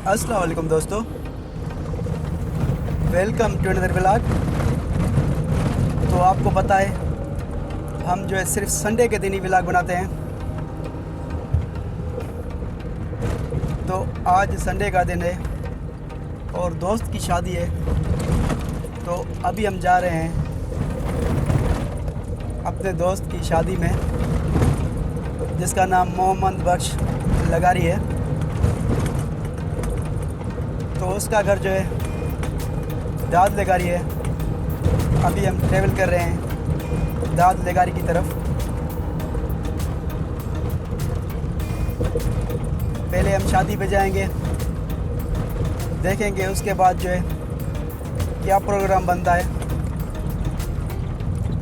अस्सलाम वालेकुम दोस्तों, वेलकम टू अनदर व्लॉग। तो आपको पता है हम जो है सिर्फ संडे के दिन ही व्लॉग बनाते हैं। तो आज संडे का दिन है और दोस्त की शादी है। तो अभी हम जा रहे हैं अपने दोस्त की शादी में, जिसका नाम मोहम्मद बख्श लगारी है। तो उसका घर जो है दाद लगारी है। अभी हम ट्रैवल कर रहे हैं दाद लगारी की तरफ। पहले हम शादी पे जाएंगे, देखेंगे उसके बाद जो है क्या प्रोग्राम बनता है।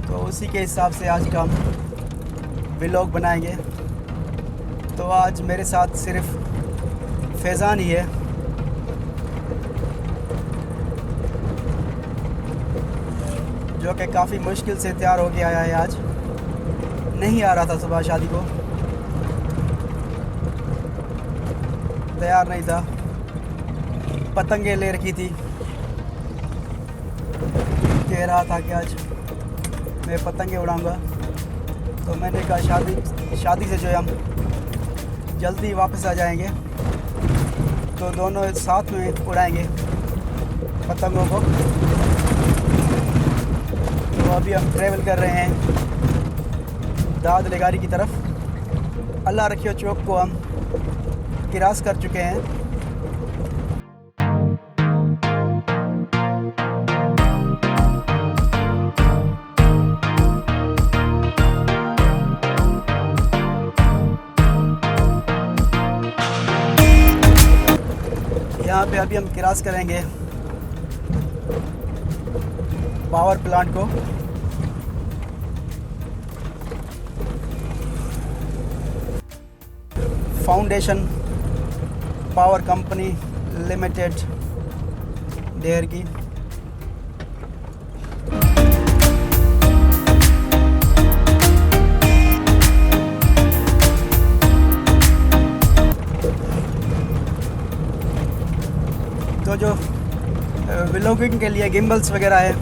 तो उसी के हिसाब से आज का हम व्लॉग बनाएंगे। तो आज मेरे साथ सिर्फ फैज़ान ही है। जो कि काफ़ी मुश्किल से तैयार होके आया है। आज नहीं आ रहा था, सुबह शादी को तैयार नहीं था। पतंगे ले रखी थी, कह रहा था कि आज मैं पतंगे उड़ाऊंगा। तो मैंने कहा शादी से जो है हम जल्दी वापस आ जाएंगे, तो दोनों साथ में उड़ाएंगे पतंगों को। तो अभी हम ट्रैवल कर रहे हैं दाद लगारी की तरफ। अल्लाह रखियो चौक को हम क्रॉस कर चुके हैं। यहाँ पे अभी हम क्रॉस करेंगे पावर प्लांट को। फाउंडेशन पावर कंपनी लिमिटेड डेयर की। तो जो व्लॉगिंग के लिए गिम्बल्स वगैरह है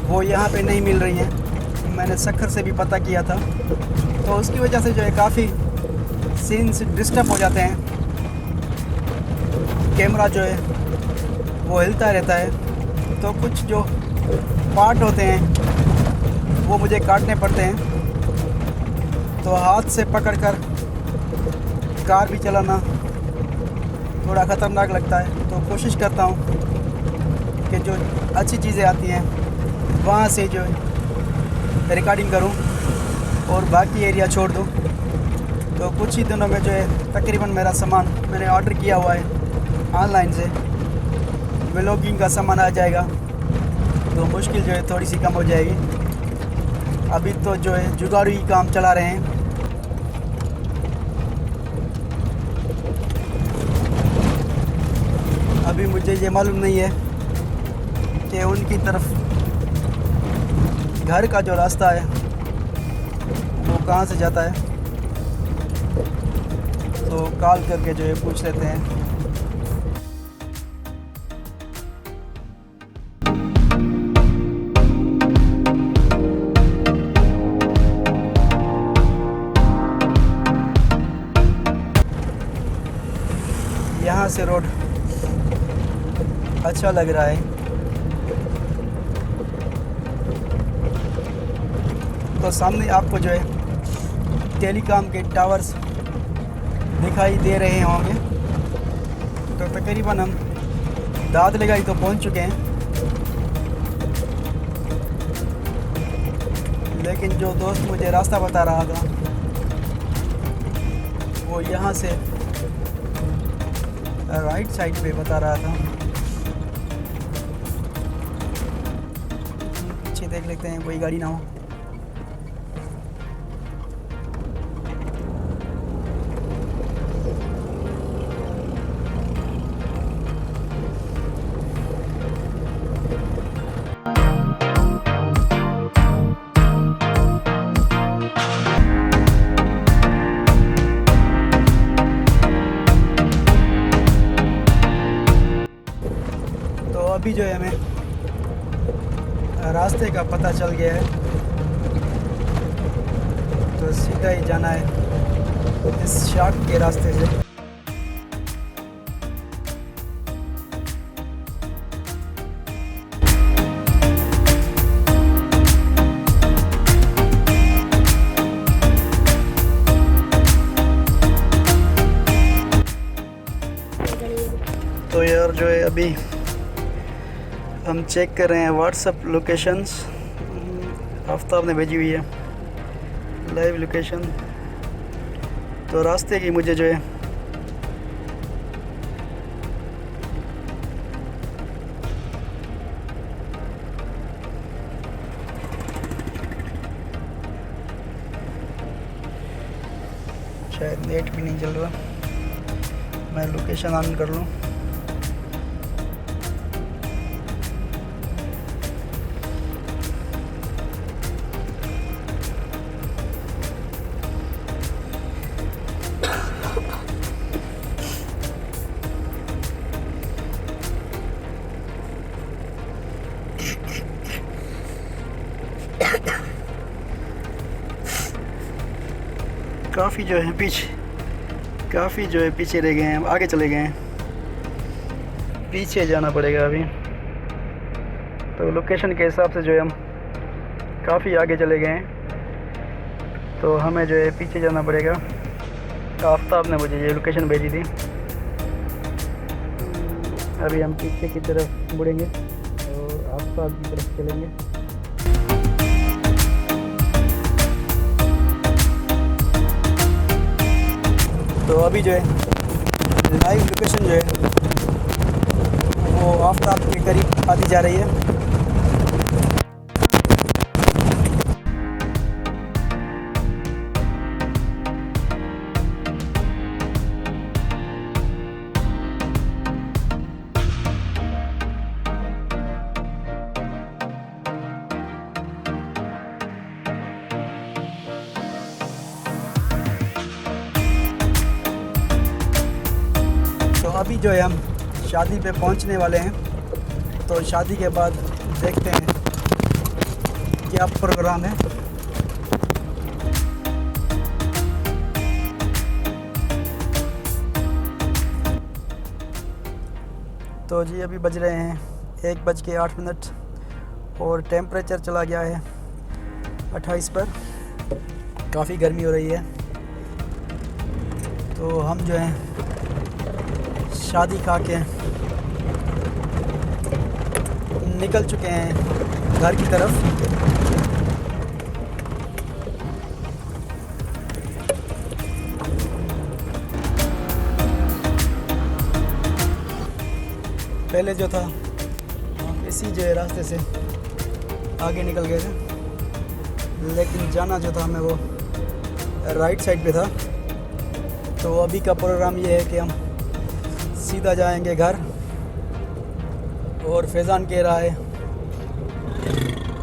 वो यहाँ पे नहीं मिल रही हैं। मैंने सखर से भी पता किया था, तो उसकी वजह से जो है काफ़ी सीन्स डिस्टर्ब हो जाते हैं। कैमरा जो है वो हिलता रहता है। तो कुछ जो पार्ट होते हैं वो मुझे काटने पड़ते हैं। तो हाथ से पकड़कर कार भी चलाना थोड़ा ख़तरनाक लगता है। तो कोशिश करता हूँ कि जो अच्छी चीज़ें आती हैं वहाँ से जो रिकॉर्डिंग करूँ और बाकी एरिया छोड़ दूँ। तो कुछ ही दिनों में जो है तकरीबन मेरा सामान मैंने ऑर्डर किया हुआ है ऑनलाइन से, व्लॉगिंग का सामान आ जाएगा। तो मुश्किल जो है थोड़ी सी कम हो जाएगी। अभी तो जो है जुगाड़ू ही काम चला रहे हैं। अभी मुझे ये मालूम नहीं है कि उनकी तरफ घर का जो रास्ता है वो कहाँ से जाता है। तो कॉल करके जो है पूछ लेते हैं। यहाँ से रोड अच्छा लग रहा है। तो सामने आपको जो है टेलीकॉम के टावर्स दिखाई दे रहे होंगे। तो तकरीबन हम दाद लगारी तो पहुंच चुके हैं, लेकिन जो दोस्त मुझे रास्ता बता रहा था वो यहाँ से राइट साइड पे बता रहा था। पीछे देख लेते हैं कोई गाड़ी ना हो। रास्ते का पता चल गया है, तो सीधा ही जाना है इस शार्क के रास्ते से। तो यार जो है अभी हम चेक कर रहे हैं व्हाट्सअप लोकेशंस, आफ्ताब ने भेजी हुई है लाइव लोकेशन। तो रास्ते की मुझे जो है शायद नेट भी नहीं चल रहा, मैं लोकेशन ऑन कर लूँ। काफ़ी जो है पीछे रह गए हैं, आगे चले गए हैं, पीछे जाना पड़ेगा अभी। तो लोकेशन के हिसाब से जो है हम काफ़ी आगे चले गए हैं, तो हमें जो है पीछे जाना पड़ेगा। आफ्ताब ने मुझे ये लोकेशन भेजी थी। अभी हम पीछे की तरफ मुड़ेंगे और आफ्ताब की तरफ चलेंगे। तो अभी जो है लाइव लोकेशन जो है वो आफ्ताब के करीब आती जा रही है। अभी जो है हम शादी पे पहुंचने वाले हैं, तो शादी के बाद देखते हैं क्या प्रोग्राम है। तो जी अभी बज रहे हैं 1:08 और टेम्परेचर चला गया है 28 पर। काफ़ी गर्मी हो रही है, तो हम जो है शादी खा के निकल चुके हैं घर की तरफ। पहले जो था इसी जो है रास्ते से आगे निकल गए थे, लेकिन जाना जो था हमें वो राइट साइड पे था। तो अभी का प्रोग्राम ये है कि हम सीधा जाएंगे घर, और फैज़ान कह रहा है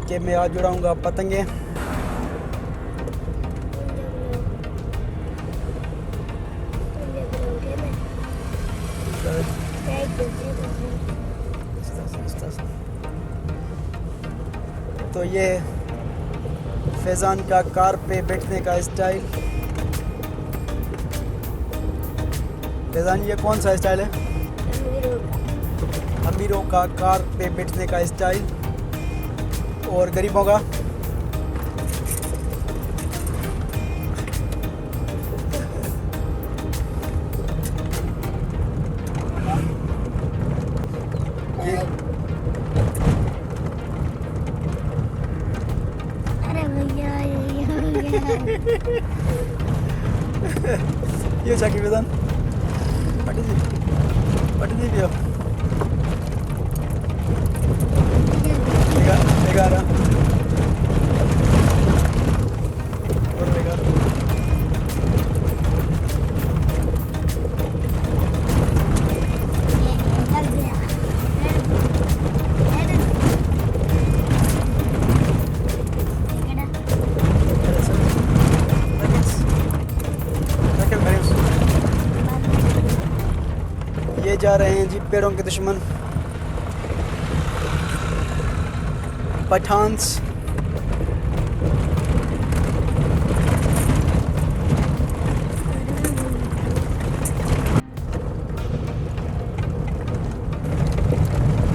कि मैं आज उड़ाऊंगा पतंगे। तो ये फैज़ान का कार पे बैठने का स्टाइल। फैज़ान ये कौन सा स्टाइल है? अमीरों का कार पे बैठने का स्टाइल, और गरीबों का ये। अरे भैया ये जाकी फैज़ान पट दी भी हो। 11 और 11 ये जा रहे हैं जी पेड़ों के दुश्मन। पठान्स।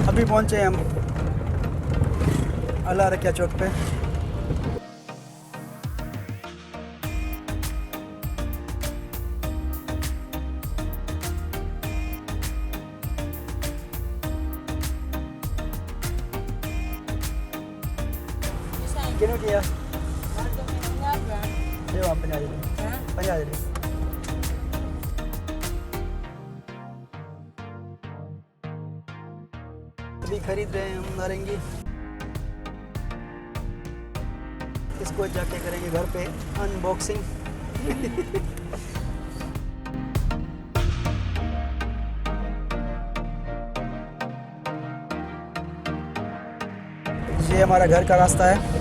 अभी पहुंचे हम अला रखिया चौक पे। किन्हों किया ये वहाँ पे पंजा दे अभी खरीद रहे हैं हम नारंगी। इसको जाके करेंगे घर पे अनबॉक्सिंग। ये हमारा घर का रास्ता है।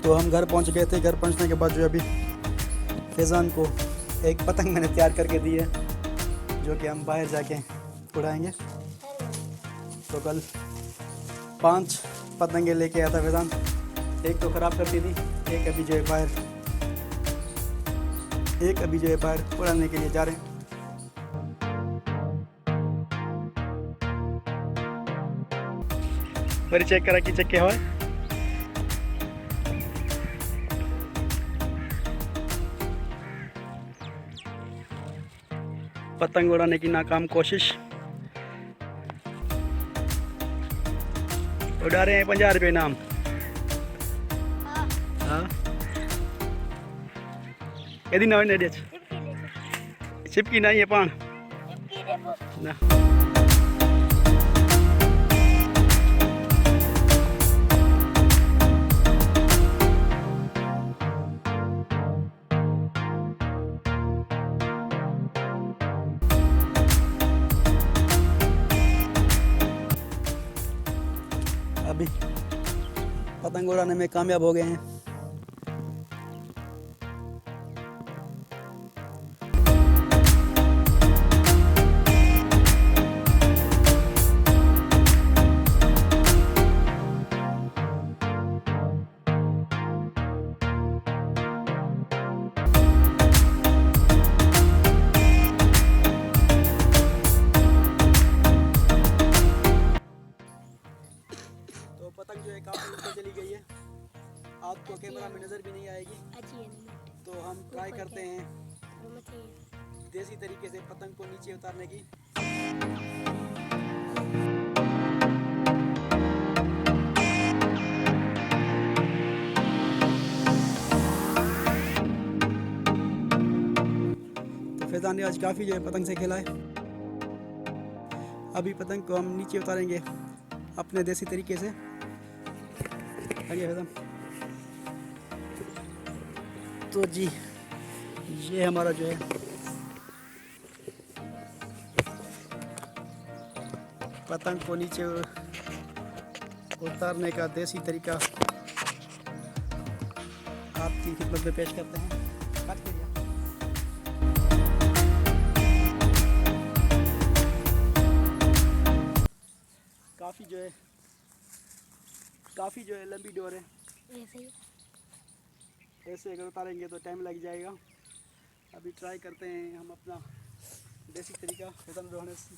तो हम घर पहुंच गए थे। घर पहुंचने के बाद जो अभी फैज़ान को एक पतंग मैंने तैयार करके दी है, जो कि हम बाहर जाके उड़ाएंगे। तो कल 5 पतंगे लेके आया था फैज़ान, एक तो ख़राब करती थी, एक अभी जो है बाहर उड़ाने के लिए जा रहे हैं। फिर चेक करा कि चेक क्या हुआ है। पतंग उड़ाने की नाकाम कोशिश। उड़ा रहे हैं 50 रुपये इनाम। हाँ यदि ना हो चिपकी नहीं है पान ना। अभी पतंग उड़ाने में कामयाब हो गए हैं। तो पतंग जो है काफ़ी ऊपर चली गई है, आपको कैमरा में नज़र भी नहीं आएगी। तो हम ट्राई करते हैं देसी तरीके से पतंग को नीचे उतारने की। तो फैज़ान ने आज काफ़ी जो है पतंग से खेला है। अभी पतंग को हम नीचे उतारेंगे अपने देसी तरीके से। तो जी ये हमारा जो है पतंग को नीचे उतारने का देसी तरीका आपकी खिदमत में पेश करते हैं। काफ़ी जो है लंबी डोर है। ऐसे अगर उतारेंगे तो टाइम लग जाएगा। अभी ट्राई करते हैं हम अपना देसी तरीका खत्म होने से।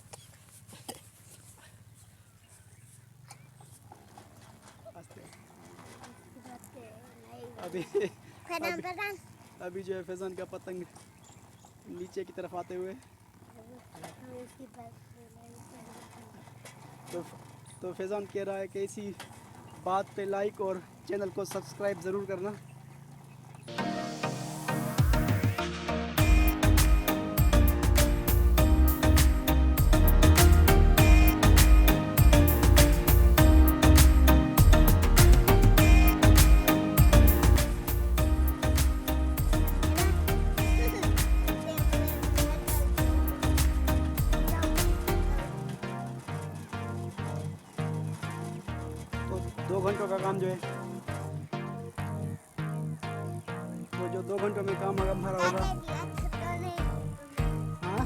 अभी जो है फैज़ान का पतंग नीचे की तरफ आते हुए तो फैज़ान कह रहा है कि इसी बात पे लाइक और चैनल को सब्सक्राइब ज़रूर करना। तो 2 घंटों का काम जो है घंटों में काम हमारा होगा। हाँ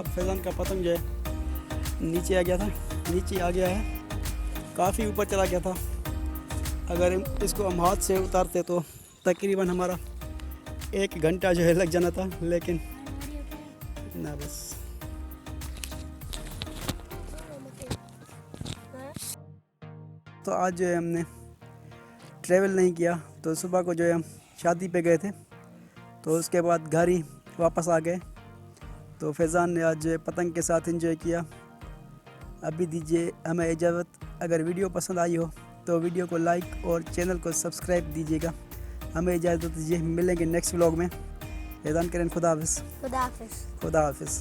फैज़ान का पतंग जो है नीचे आ गया है, काफ़ी ऊपर चला गया था। अगर इसको हम हाथ से उतारते तो तकरीबन हमारा 1 घंटा जो है लग जाना था, लेकिन ना बस। तो आज जो है हमने ट्रैवल नहीं किया, तो सुबह को जो है हम शादी पे गए थे, तो उसके बाद घर ही वापस आ गए। तो फैज़ान ने आज पतंग के साथ एंजॉय किया। अभी दीजिए हमें इजाज़त। अगर वीडियो पसंद आई हो तो वीडियो को लाइक और चैनल को सब्सक्राइब दीजिएगा। हमें इजाज़त दीजिए, मिलेंगे नेक्स्ट व्लॉग में। फैज़ान करें खुदा हाफिज़। खुदा हाफिज़। खुदा हाफिज़।